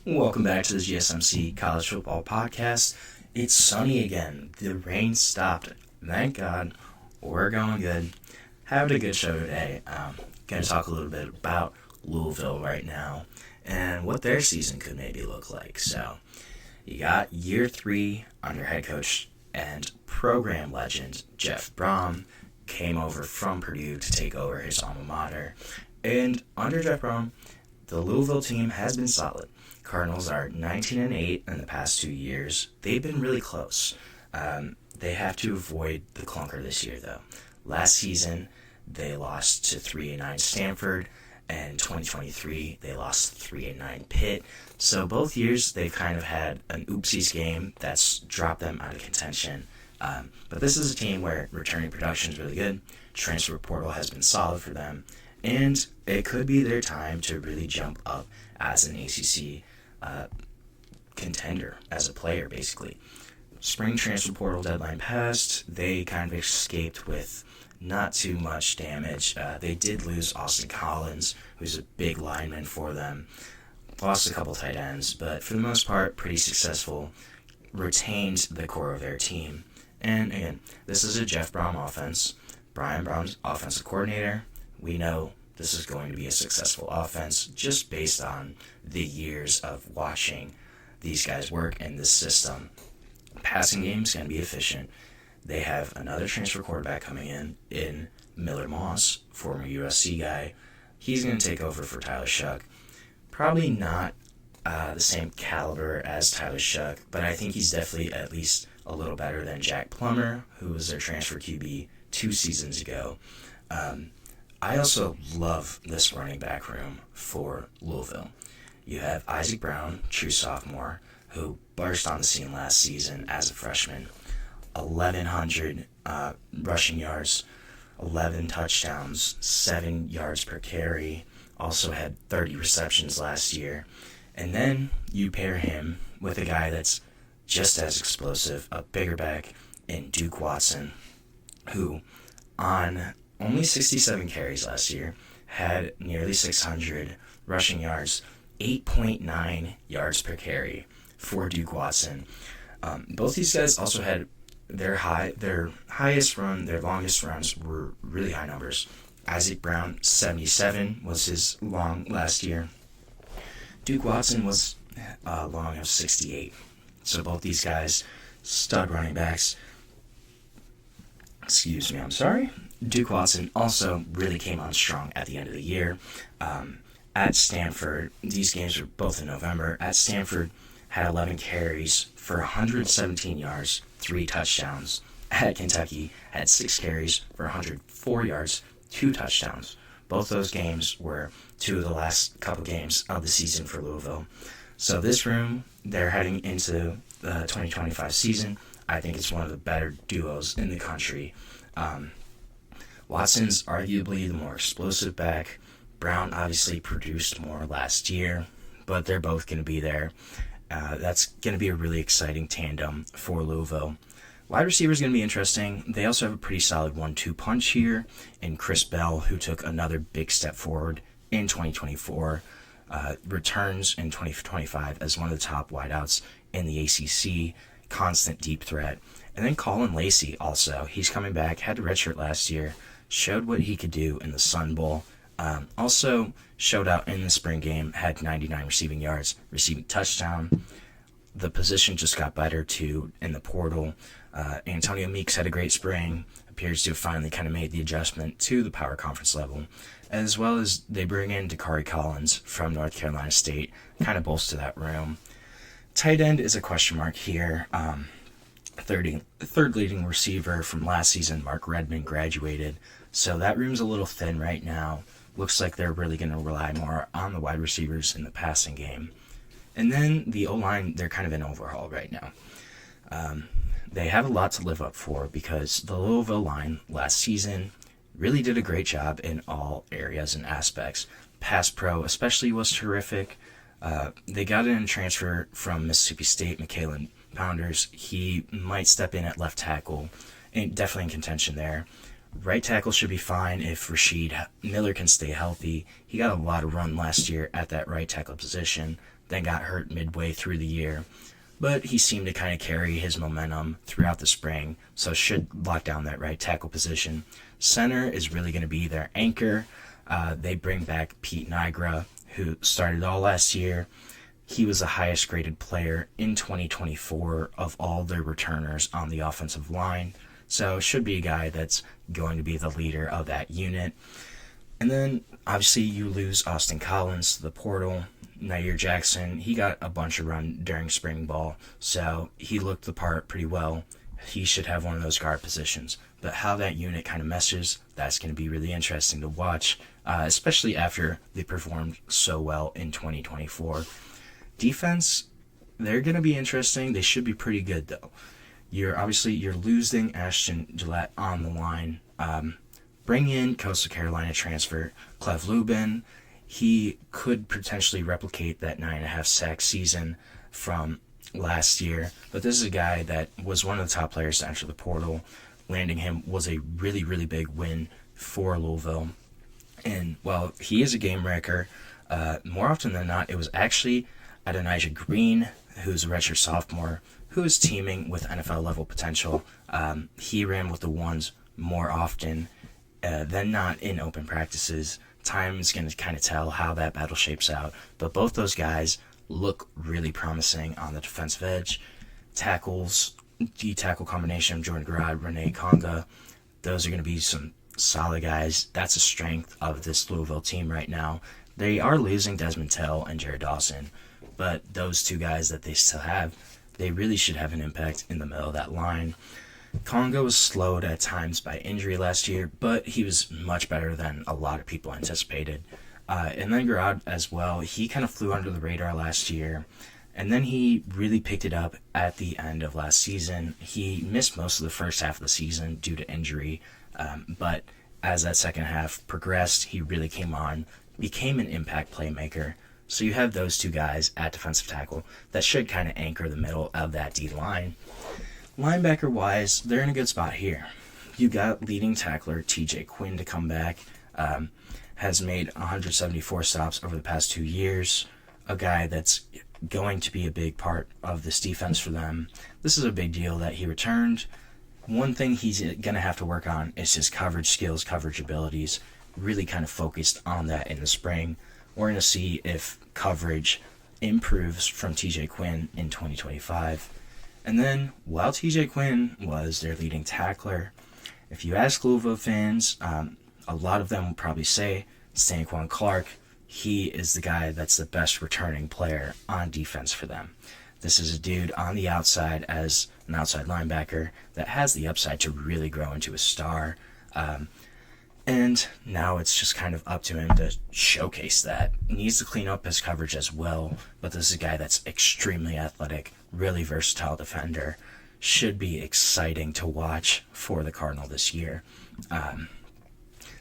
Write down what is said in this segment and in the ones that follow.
Welcome back to the GSMC College Football Podcast. It's sunny again. The rain stopped. Thank God. We're going good. Having a good show today. Going to talk a little bit about Louisville right now and what their season could maybe look like. So, you got year 3 under head coach and program legend Jeff Brohm came over from Purdue to take over his alma mater. And under Jeff Brohm, the Louisville team has been solid. Cardinals are 19-8 in the past 2 years. They've been really close. They have to avoid the clunker this year, though. Last season, they lost to 3-9 Stanford, and in 2023, they lost 3-9 Pitt. So both years, they've kind of had an oopsies game that's dropped them out of contention. But this is a team where returning production is really good. Transfer portal has been solid for them. And it could be their time to really jump up as an ACC contender, as a player, basically. Spring transfer portal deadline passed. They kind of escaped with not too much damage. They did lose Austin Caullin, who's a big lineman for them. Lost a couple tight ends, but for the most part, pretty successful. Retained the core of their team. And again, this is a Jeff Brohm offense. Brian Brown's offensive coordinator. We know this is going to be a successful offense just based on the years of watching these guys work in this system. Passing game is going to be efficient. They have another transfer quarterback coming in Miller Moss, former USC guy. He's going to take over for Tyler Shough. Probably not the same caliber as Tyler Shough, but I think he's definitely at least a little better than Jack Plummer, who was their transfer QB 2 seasons ago. I also love this running back room for Louisville. You have Isaac Brown, true sophomore, who burst on the scene last season as a freshman. 1,100 rushing yards, 11 touchdowns, 7 yards per carry. Also had 30 receptions last year. And then you pair him with a guy that's just as explosive, a bigger back in Duke Watson, who on only 67 carries last year, had nearly 600 rushing yards, 8.9 yards per carry for Duke Watson. Both these guys also had their highest run, their longest runs were really high numbers. Isaac Brown, 77 was his long last year. Duke Watson was long of 68. So both these guys, stud running backs. Excuse me, I'm sorry. Duke Watson also really came on strong at the end of the year. At Stanford, these games were both in November. At Stanford, had 11 carries for 117 yards, 3 touchdowns. At Kentucky, had 6 carries for 104 yards, 2 touchdowns. Both those games were 2 of the last couple games of the season for Louisville. So this room, they're heading into the 2025 season. I think it's one of the better duos in the country. Watson's arguably the more explosive back. Brown obviously produced more last year, but they're both going to be there. That's going to be a really exciting tandem for Louisville. Wide receiver is going to be interesting. They also have a pretty solid 1-2 punch here in Chris Bell, who took another big step forward in 2024. Returns in 2025 as one of the top wideouts in the ACC. Constant deep threat. And then Caullin Lacy also. He's coming back, had a redshirt last year, showed what he could do in the Sun Bowl. Also showed out in the spring game, had 99 receiving yards, receiving touchdown. The position just got better too in the portal. Antonio Meeks had a great spring, appears to have finally kind of made the adjustment to the power conference level, as well as they bring in Dakari Collins from North Carolina State, kind of bolster that room. Tight end is a question mark here. Third leading receiver from last season, Mark Redmond, graduated. So that room's a little thin right now. Looks like they're really going to rely more on the wide receivers in the passing game. And then the O-line, they're kind of in overhaul right now. They have a lot to live up for because the Louisville line last season really did a great job in all areas and aspects. Pass pro especially was terrific. They got in a transfer from Mississippi State, Michaelan Pounders. He might step in at left tackle, and definitely in contention there. Right tackle should be fine if Rasheed Miller can stay healthy. He got a lot of run last year at that right tackle position. then got hurt midway through the year. But he seemed to kind of carry his momentum throughout the spring, so should lock down that right tackle position. Center is really going to be their anchor. They bring back Pete Nigra, who started all last year. He was the highest graded player in 2024 of all their returners on the offensive line. So should be a guy that's going to be the leader of that unit. And then obviously you lose Austin Collins to the portal. Nair Jackson, he got a bunch of run during spring ball, so he looked the part pretty well. He should have one of those guard positions. But how that unit kind of meshes, that's going to be really interesting to watch, especially after they performed so well in 2024. Defense, they're going to be interesting. They should be pretty good, though. You're losing Ashton Gillette on the line. Bring in Coastal Carolina transfer Cleve Lubin. He could potentially replicate that 9.5 sack season from last year, but this is a guy that was one of the top players to enter the portal. Landing him was a really, really big win for Louisville. And while he is a game wrecker, more often than not, it was actually Adonijah Green, who's a redshirt sophomore, who is teaming with NFL level potential. He ran with the ones more often than not in open practices. Time is going to kind of tell how that battle shapes out. But both those guys look really promising on the defensive edge. Tackles, D-tackle combination of Jordan Garrod, Renee Conga, those are going to be some solid guys. That's a strength of this Louisville team right now. They are losing Desmond Tell and Jared Dawson, but those two guys that they still have, they really should have an impact in the middle of that line. Conga was slowed at times by injury last year, but he was much better than a lot of people anticipated. And then Garrod as well, he kind of flew under the radar last year, and then he really picked it up at the end of last season. He missed most of the first half of the season due to injury, but as that second half progressed, he really came on, became an impact playmaker. So you have those two guys at defensive tackle that should kind of anchor the middle of that D-line. Linebacker-wise, they're in a good spot here. You got leading tackler TJ Quinn to come back. Has made 174 stops over the past 2 years. A guy that's going to be a big part of this defense for them. This is a big deal that he returned. One thing he's going to have to work on is his coverage skills, coverage abilities. Really kind of focused on that in the spring. We're going to see if coverage improves from TJ Quinn in 2025. And then, while TJ Quinn was their leading tackler, if you ask Louisville fans, a lot of them will probably say Stanquan Clark, he is the guy that's the best returning player on defense for them. This is a dude on the outside as an outside linebacker that has the upside to really grow into a star. And now it's just kind of up to him to showcase that. He needs to clean up his coverage as well, but this is a guy that's extremely athletic, really versatile defender. Should be exciting to watch for the Cardinal this year.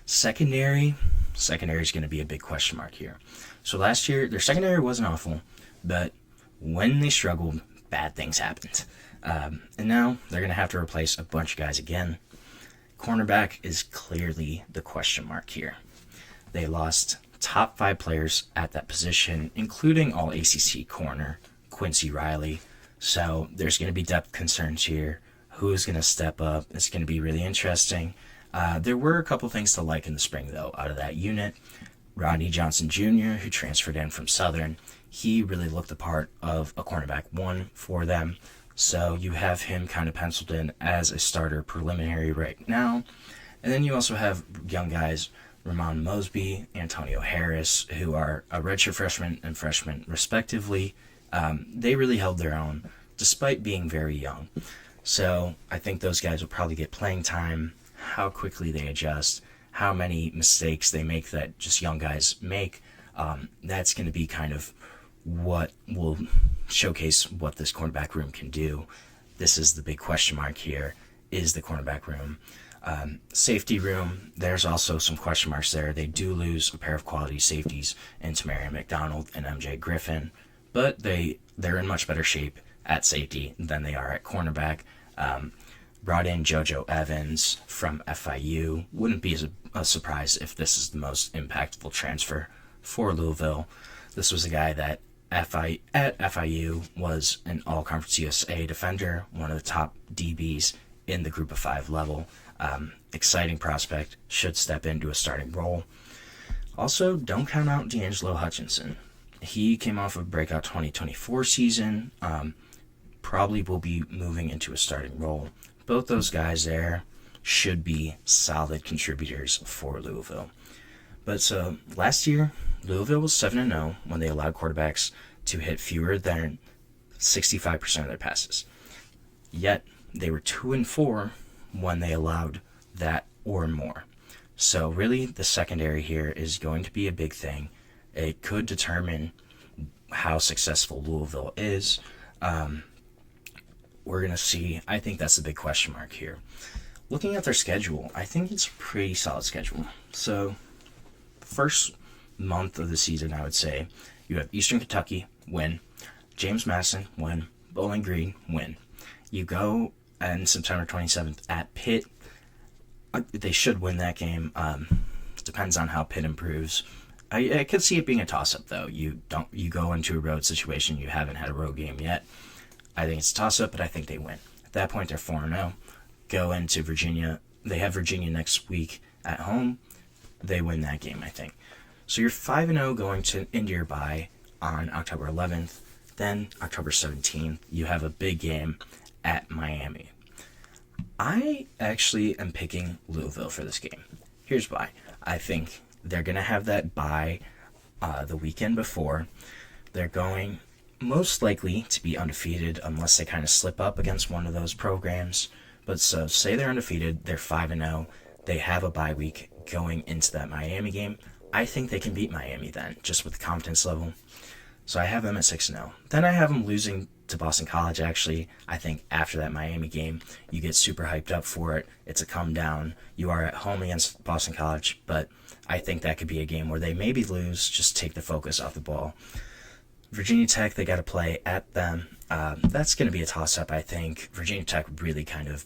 Secondary is going to be a big question mark here. So last year, their secondary wasn't awful, but when they struggled, bad things happened. And now they're going to have to replace a bunch of guys again. Cornerback is clearly the question mark here. They lost top 5 players at that position, including all ACC corner, Quincy Riley. So there's going to be depth concerns here. Who's going to step up? It's going to be really interesting. There were a couple things to like in the spring, though, out of that unit. Rodney Johnson Jr., who transferred in from Southern, he really looked the part of a cornerback 1 for them. So you have him kind of penciled in as a starter preliminary right now. And then you also have young guys, Ramon Mosby, Antonio Harris, who are a redshirt freshman and freshman respectively. They really held their own despite being very young. So I think those guys will probably get playing time. How quickly they adjust, how many mistakes they make that just young guys make, that's going to be kind of what will showcase what this cornerback room can do. This is the big question mark here, is the cornerback room. Safety room, there's also some question marks there. They do lose a pair of quality safeties in Tamarian McDonald and MJ Griffin, but they're in much better shape at safety than they are at cornerback. Brought in JoJo Evans from FIU. Wouldn't be a surprise if this is the most impactful transfer for Louisville. This was a guy that at FIU was an All-Conference USA defender, one of the top DBs in the Group of 5 level. Exciting prospect, should step into a starting role. Also, don't count out D'Angelo Hutchinson. He came off a breakout 2024 season, probably will be moving into a starting role. Both those guys there should be solid contributors for Louisville. But so last year, Louisville was 7-0 when they allowed quarterbacks to hit fewer than 65% of their passes. Yet, they were 2-4 when they allowed that or more. So really, the secondary here is going to be a big thing. It could determine how successful Louisville is. We're going to see. I think that's the big question mark here. Looking at their schedule, I think it's a pretty solid schedule. So, first month of the season, I would say, you have Eastern Kentucky, win. James Madison, win. Bowling Green, win. You go on September 27th at Pitt. They should win that game. Depends on how Pitt improves. I could see it being a toss-up, though. You go into a road situation. You haven't had a road game yet. I think it's a toss-up, but I think they win. At that point, they're 4-0. Go into Virginia. They have Virginia next week at home. They win that game, I think. So you're 5-0 going into your bye on October 11th. Then October 17th, you have a big game at Miami. I actually am picking Louisville for this game. Here's why. I think they're going to have that bye the weekend before. They're going most likely to be undefeated unless they kind of slip up against one of those programs. But so say they're undefeated, they're 5-0, they have a bye week going into that Miami game. I think they can beat Miami then, just with the confidence level. So I have them at 6-0. Then I have them losing to Boston College, actually. I think after that Miami game, you get super hyped up for it. It's a come down. You are at home against Boston College, but I think that could be a game where they maybe lose, just take the focus off the ball. Virginia Tech, they got to play at them. That's going to be a toss-up, I think. Virginia Tech really kind of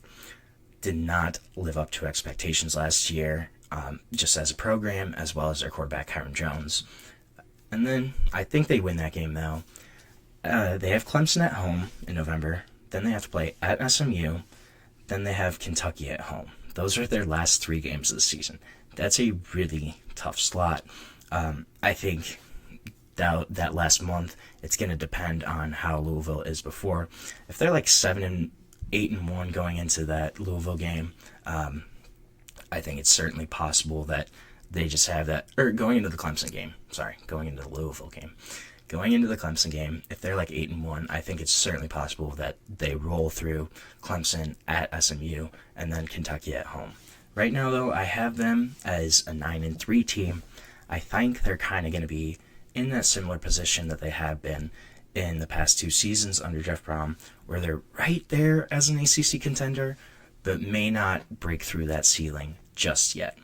did not live up to expectations last year, just as a program, as well as their quarterback, Hiram Jones. And then I think they win that game, though. They have Clemson at home in November. Then they have to play at SMU. Then they have Kentucky at home. Those are their last 3 games of the season. That's a really tough slot. I think that last month, it's going to depend on how Louisville is before. If they're like 7-8-1 going into that Louisville game, I think it's certainly possible that they just have that, or going into the Clemson game, going into the Louisville game. Going into the Clemson game, if they're like 8-1, I think it's certainly possible that they roll through Clemson at SMU and then Kentucky at home. Right now, though, I have them as a 9-3 team. I think they're kind of going to be in that similar position that they have been in the past 2 seasons under Jeff Brohm, where they're right there as an ACC contender, but may not break through that ceiling just yet.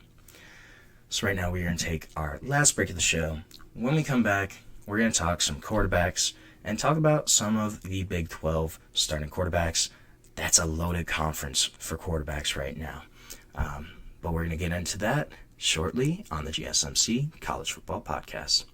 So right now we're going to take our last break of the show. When we come back, we're going to talk some quarterbacks and talk about some of the Big 12 starting quarterbacks. That's a loaded conference for quarterbacks right now. But we're going to get into that shortly on the GSMC College Football Podcast.